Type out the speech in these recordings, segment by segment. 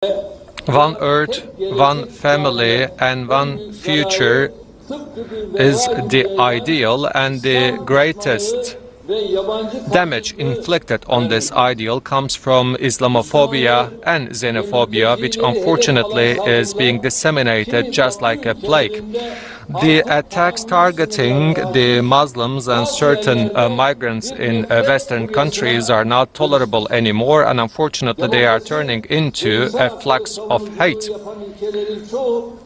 One earth, one family, and one future is the ideal, and the greatest damage inflicted on this ideal comes from Islamophobia and xenophobia, which unfortunately is being disseminated just like a plague. The attacks targeting the Muslims and certain migrants in Western countries are not tolerable anymore, and unfortunately they are turning into a flux of hate.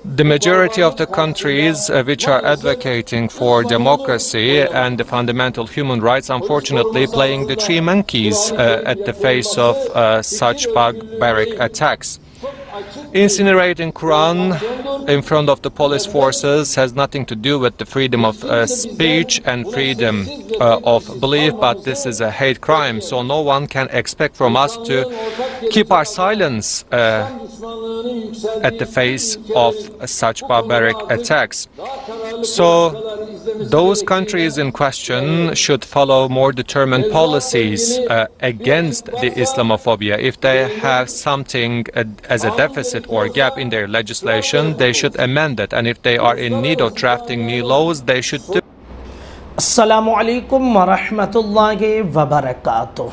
The majority of the countries which are advocating for democracy and the fundamental human rights, unfortunately playing the three monkeys at the face of such barbaric attacks. Incinerating Quran in front of the police forces has nothing to do with the freedom of speech and freedom of belief, but this is a hate crime, so no one can expect from us to keep our silence at the face of such barbaric attacks. So those countries in question should follow more determined policies against the Islamophobia. If they have something as a deficit or gap in their legislation, they should amend it, and if they are in need of drafting new laws, they should do. अस्सलामु अलैकुम वरहमतुल्लाहि वबरकातुह।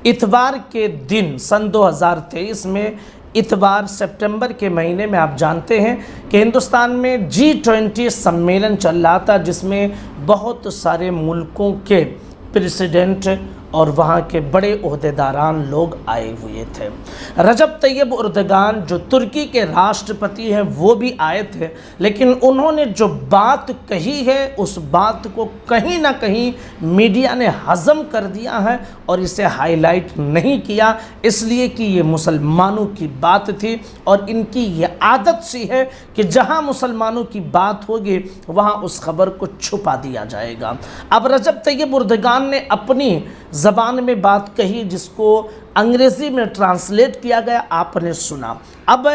इतवार के दिन सन 2023 में इतवार सितंबर के महीने में आप जानते हैं कि हिंदुस्तान में G20 सम्मेलन चल रहा था, जिसमें बहुत सारे मुल्कों के प्रेसिडेंट और वहाँ के बड़े ओहदेदारान लोग आए हुए थे। रजब तैयब उर्दगान जो तुर्की के राष्ट्रपति हैं वो भी आए थे, लेकिन उन्होंने जो बात कही है उस बात को कहीं ना कहीं मीडिया ने हज़म कर दिया है और इसे हाईलाइट नहीं किया, इसलिए कि ये मुसलमानों की बात थी और इनकी ये आदत सी है कि जहाँ मुसलमानों की बात होगी वहाँ उस खबर को छुपा दिया जाएगा। अब रजब तैयब उर्दगान ने अपनी ज़बान में बात कही, जिसको अंग्रेज़ी में ट्रांसलेट किया गया, आपने सुना। अब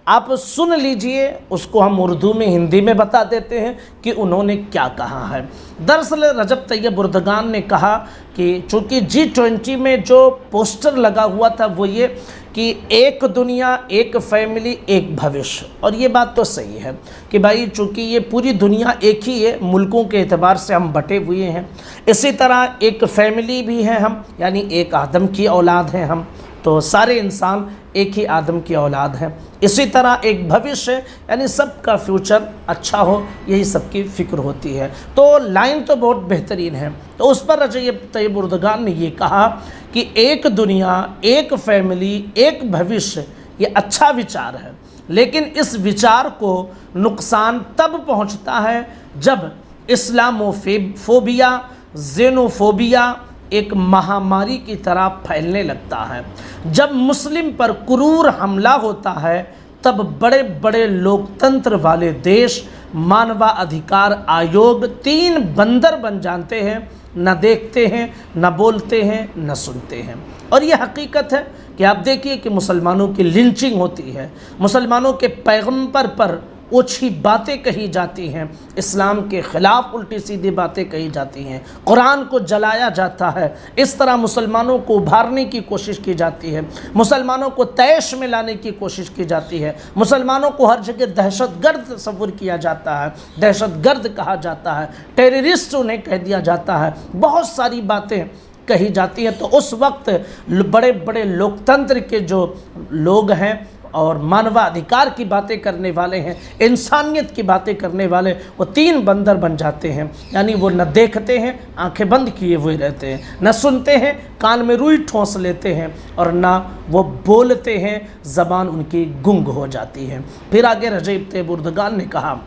आप सुन लीजिए, उसको हम उर्दू में हिंदी में बता देते हैं कि उन्होंने क्या कहा है। दरअसल रजब तैयब उर्दगान ने कहा कि चूँकि G20 में जो पोस्टर लगा हुआ था वो ये कि एक दुनिया, एक फैमिली, एक भविष्य, और ये बात तो सही है कि भाई चूँकि ये पूरी दुनिया एक ही है, मुल्कों के एतबार से हम बटे हुए हैं, इसी तरह एक फैमिली भी है हम, यानी एक आदम की औलाद हैं हम, तो सारे इंसान एक ही आदम की औलाद हैं। इसी तरह एक भविष्य, यानी सबका फ्यूचर अच्छा हो, यही सबकी फ़िक्र होती है। तो लाइन तो बहुत बेहतरीन है। तो उस पर रजब तैयब उर्दगान ने ये कहा कि एक दुनिया, एक फैमिली, एक भविष्य, ये अच्छा विचार है, लेकिन इस विचार को नुकसान तब पहुंचता है जब इस्लामोफोबिया, ज़ेनोफोबिया एक महामारी की तरह फैलने लगता है। जब मुस्लिम पर क्रूर हमला होता है तब बड़े बड़े लोकतंत्र वाले देश, मानवाधिकार आयोग 3 बंदर बन जाते हैं, न देखते हैं, न बोलते हैं, न सुनते हैं। और ये हकीकत है कि आप देखिए कि मुसलमानों की लिंचिंग होती है, मुसलमानों के पैगंबर पर ओछी बातें कही जाती हैं, इस्लाम के ख़िलाफ़ उल्टी सीधी बातें कही जाती हैं, कुरान को जलाया जाता है, इस तरह मुसलमानों को उभारने की कोशिश की जाती है, मुसलमानों को तैश में लाने की कोशिश की जाती है, मुसलमानों को हर जगह दहशतगर्द तस्वुर किया जाता है, दहशतगर्द कहा जाता है, टेररिस्ट उन्हें कह दिया जाता है, बहुत सारी बातें कही जाती हैं। तो उस वक्त बड़े बड़े लोकतंत्र के जो लोग हैं और मानवाधिकार की बातें करने वाले हैं, इंसानियत की बातें करने वाले, वो 3 बंदर बन जाते हैं, यानी वो न देखते हैं, आंखें बंद किए हुए रहते हैं, न सुनते हैं, कान में रुई ठोंस लेते हैं, और ना वो बोलते हैं, ज़बान उनकी गुंग हो जाती है। फिर आगे रजब तैयब उर्दगान ने कहा,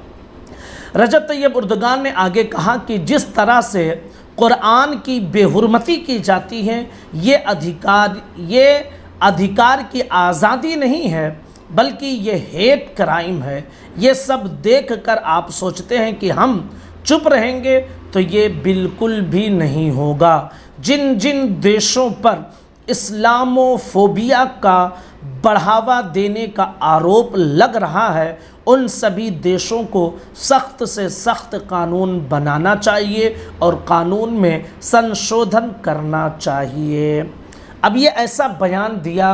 रजब तैयब उर्दगान ने आगे कहा कि जिस तरह से कुरान की बेहुरमती की जाती है, ये अधिकार की आज़ादी नहीं है, बल्कि ये हेट क्राइम है। ये सब देख कर आप सोचते हैं कि हम चुप रहेंगे, तो ये बिल्कुल भी नहीं होगा। जिन जिन देशों पर इस्लामोफोबिया का बढ़ावा देने का आरोप लग रहा है, उन सभी देशों को सख्त से सख्त कानून बनाना चाहिए और कानून में संशोधन करना चाहिए। अब ये ऐसा बयान दिया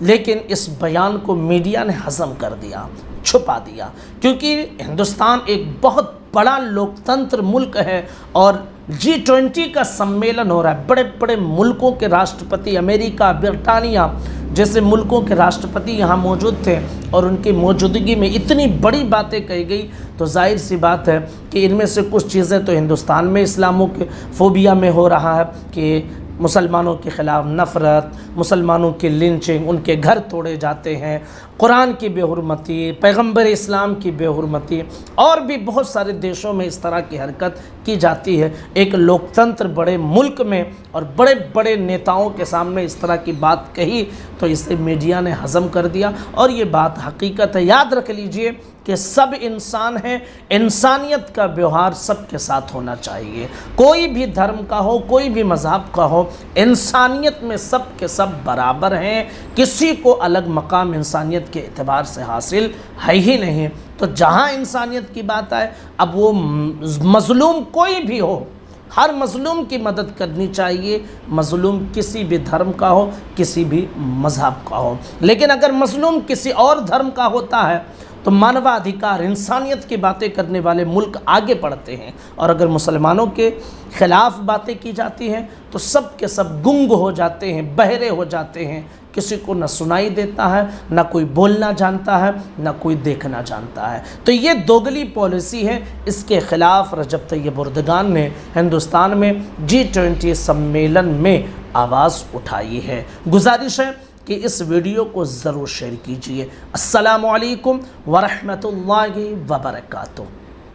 لیکن اس بیان کو میڈیا نے ہضم کر دیا، چھپا دیا، کیونکہ ہندوستان ایک بہت بڑا لوکتنتر ملک ہے اور G20 کا سمیلن ہو رہا ہے۔ بڑے بڑے ملکوں کے راشٹرپتی، امریکہ، برطانیہ جیسے ملکوں کے راشٹرپتی یہاں موجود تھے اور ان کی موجودگی میں اتنی بڑی باتیں کہی گئی، تو ظاہر سی بات ہے کہ ان میں سے کچھ چیزیں تو ہندوستان میں اسلامو فوبیا میں ہو رہا ہے کہ مسلمانوں کے خلاف نفرت، مسلمانوں کی لنچنگ، ان کے گھر توڑے جاتے ہیں، قرآن کی بے حرمتی، پیغمبر اسلام کی بے حرمتی، اور بھی بہت سارے دیشوں میں اس طرح کی حرکت کی جاتی ہے۔ ایک لوکتنتر بڑے ملک میں اور بڑے بڑے نیتاؤں کے سامنے اس طرح کی بات کہی تو اسے میڈیا نے ہضم کر دیا، اور یہ بات حقیقت ہے۔ یاد رکھ لیجئے کہ سب انسان ہیں، انسانیت کا ویوہار سب کے ساتھ ہونا چاہیے، کوئی بھی دھرم کا ہو، کوئی بھی مذہب کا ہو، انسانیت میں سب کے سب برابر ہیں، کسی کو الگ مقام انسانیت کے اعتبار سے حاصل ہے ہی نہیں۔ تو جہاں انسانیت کی بات آئے، اب وہ مظلوم کوئی بھی ہو، ہر مظلوم کی مدد کرنی چاہیے، مظلوم کسی بھی دھرم کا ہو، کسی بھی مذہب کا ہو۔ لیکن اگر مظلوم کسی اور دھرم کا ہوتا ہے تو مانوا ادھیکار، انسانیت کی باتیں کرنے والے ملک آگے بڑھتے ہیں، اور اگر مسلمانوں کے خلاف باتیں کی جاتی ہیں تو سب کے سب گنگ ہو جاتے ہیں، بہرے ہو جاتے ہیں، کسی کو نہ سنائی دیتا ہے، نہ کوئی بولنا جانتا ہے، نہ کوئی دیکھنا جانتا ہے۔ تو یہ دوگلی پالیسی ہے، اس کے خلاف رجب طیب اردگان نے ہندوستان میں G20 سمیلن میں آواز اٹھائی ہے۔ گزارش ہے کہ اس ویڈیو کو ضرور شیئر کیجئے۔ السلام علیکم ورحمۃ اللہ وبرکاتہ۔